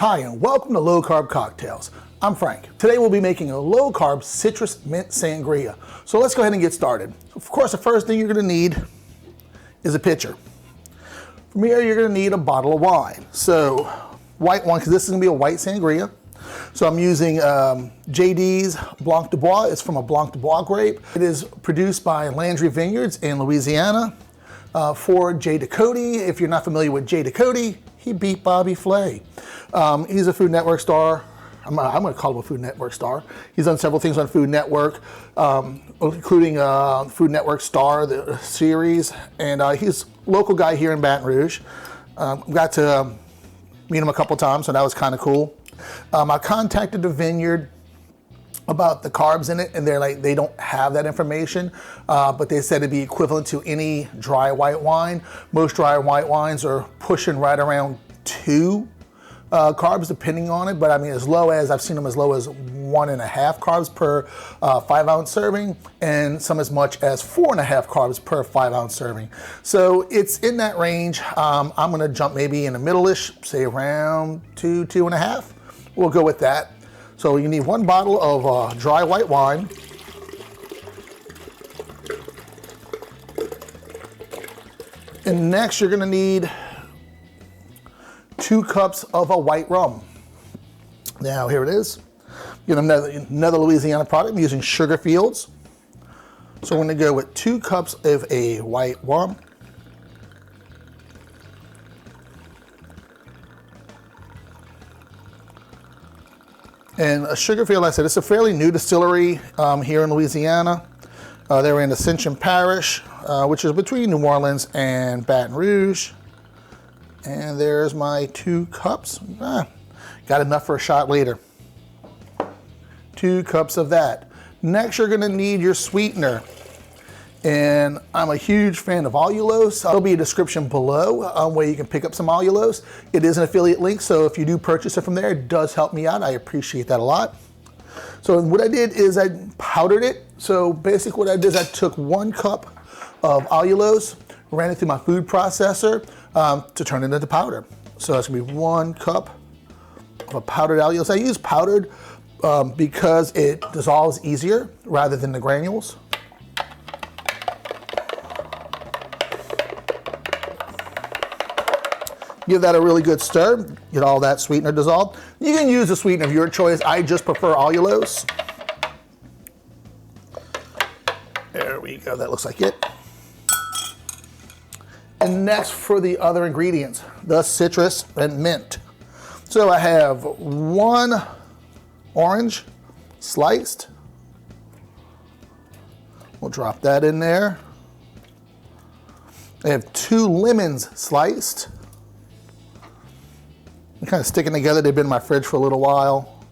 Hi, and welcome to Low Carb Cocktails. I'm Frank. Today we'll be making a low carb citrus mint sangria. So let's go ahead and get started. Of course, the first thing you're going to need is a pitcher. From here, you're going to need a bottle of wine. So white wine, because this is going to be a white sangria. So I'm using JD's Blanc de Bois. It's from a Blanc de Bois grape. It is produced by Landry Vineyards in Louisiana for Jay Ducote. If you're not familiar with Jay Ducote, he beat Bobby Flay. He's a Food Network star. I'm going to call him a Food Network star. He's done several things on Food Network, including Food Network Star, the series, and he's a local guy here in Baton Rouge. Got to meet him a couple times, so that was kind of cool. I contacted the vineyard about the carbs in it, and they're like, they don't have that information, but they said it'd be equivalent to any dry white wine. Most dry white wines are pushing right around 2 carbs depending on it, but I mean, as low as, I've seen them as low as 1.5 carbs per 5-ounce serving, and some as much as 4.5 carbs per 5-ounce serving. So it's in that range. I'm gonna jump maybe in the middle-ish, say around 2.5. We'll go with that. So you need 1 bottle of dry white wine. And next you're gonna need 2 cups of a white rum. Now here it is. You know, another Louisiana product. I'm using Sugar Fields. So we're gonna go with 2 cups of a white rum. And a Sugar Field, like I said, it's a fairly new distillery here in Louisiana. They're in Ascension Parish, which is between New Orleans and Baton Rouge. And there's my 2 cups. Got enough for a shot later. 2 cups of that. Next, you're gonna need your sweetener. And I'm a huge fan of allulose. There'll be a description below where you can pick up some allulose. It is an affiliate link, so if you do purchase it from there, it does help me out. I appreciate that a lot. So what I did is I powdered it. So basically what I did is I took 1 cup of allulose, ran it through my food processor to turn it into powder. So that's gonna be 1 cup of a powdered allulose. I use powdered because it dissolves easier rather than the granules. Give that a really good stir, get all that sweetener dissolved. You can use a sweetener of your choice. I just prefer allulose. There we go, that looks like it. And next for the other ingredients, the citrus and mint. So I have 1 orange sliced. We'll drop that in there. I have 2 lemons sliced. They're kind of sticking together. They've been in my fridge for a little while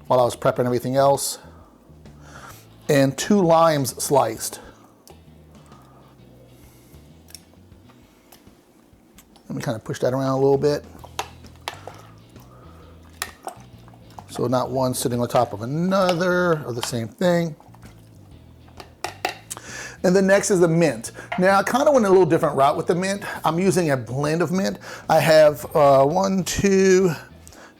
I was prepping everything else. And 2 limes sliced. Let me kind of push that around a little bit. So not one sitting on top of another or the same thing. And then next is the mint. Now I kind of went a little different route with the mint. I'm using a blend of mint. I have 1, 2,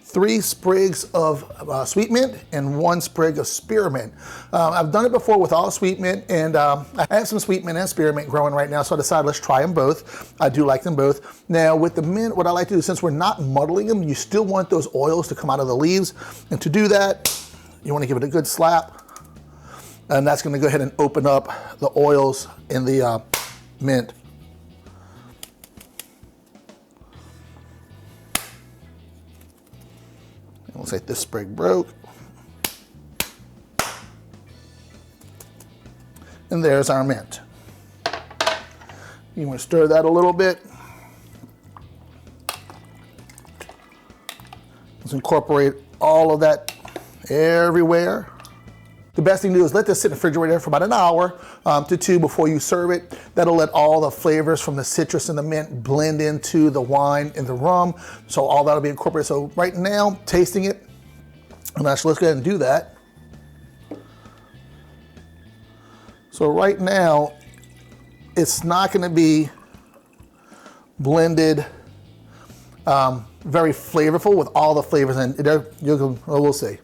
3 sprigs of sweet mint and 1 sprig of spearmint. I've done it before with all sweet mint, and I have some sweet mint and spearmint growing right now, so I decided let's try them both. I do like them both. Now with the mint, what I like to do, since we're not muddling them, you still want those oils to come out of the leaves. And to do that, you want to give it a good slap. And that's going to go ahead and open up the oils in the mint. It looks like this sprig broke. And there's our mint. You want to stir that a little bit. Let's incorporate all of that everywhere. The best thing to do is let this sit in the refrigerator for about an hour to 2 before you serve it. That'll let all the flavors from the citrus and the mint blend into the wine and the rum. So all that'll be incorporated. So right now, tasting it, and actually let's go ahead and do that. So right now, it's not gonna be blended very flavorful with all the flavors, and we'll see.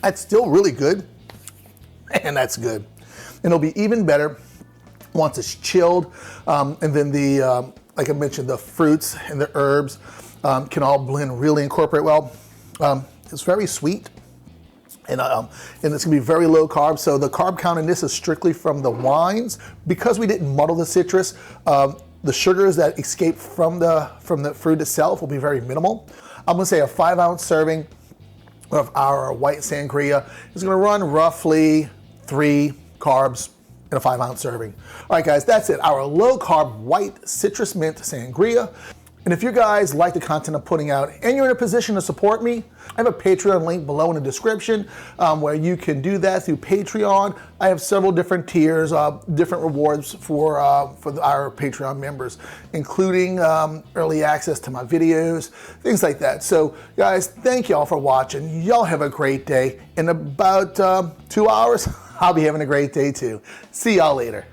That's still really good, and that's good. And it'll be even better once it's chilled, and then like I mentioned, the fruits and the herbs can all blend, really incorporate well. It's very sweet, and it's gonna be very low carb. So the carb count in this is strictly from the wines. Because we didn't muddle the citrus, the sugars that escape from the fruit itself will be very minimal. I'm gonna say a 5-ounce serving of our white sangria is gonna run roughly 3 carbs in a 5-ounce serving. All right, guys, that's it. Our low carb white citrus mint sangria. And if you guys like the content I'm putting out and you're in a position to support me, I have a Patreon link below in the description where you can do that through Patreon. I have several different tiers, different rewards for our Patreon members, including early access to my videos, things like that. So guys, thank y'all for watching. Y'all have a great day. In about 2 hours, I'll be having a great day too. See y'all later.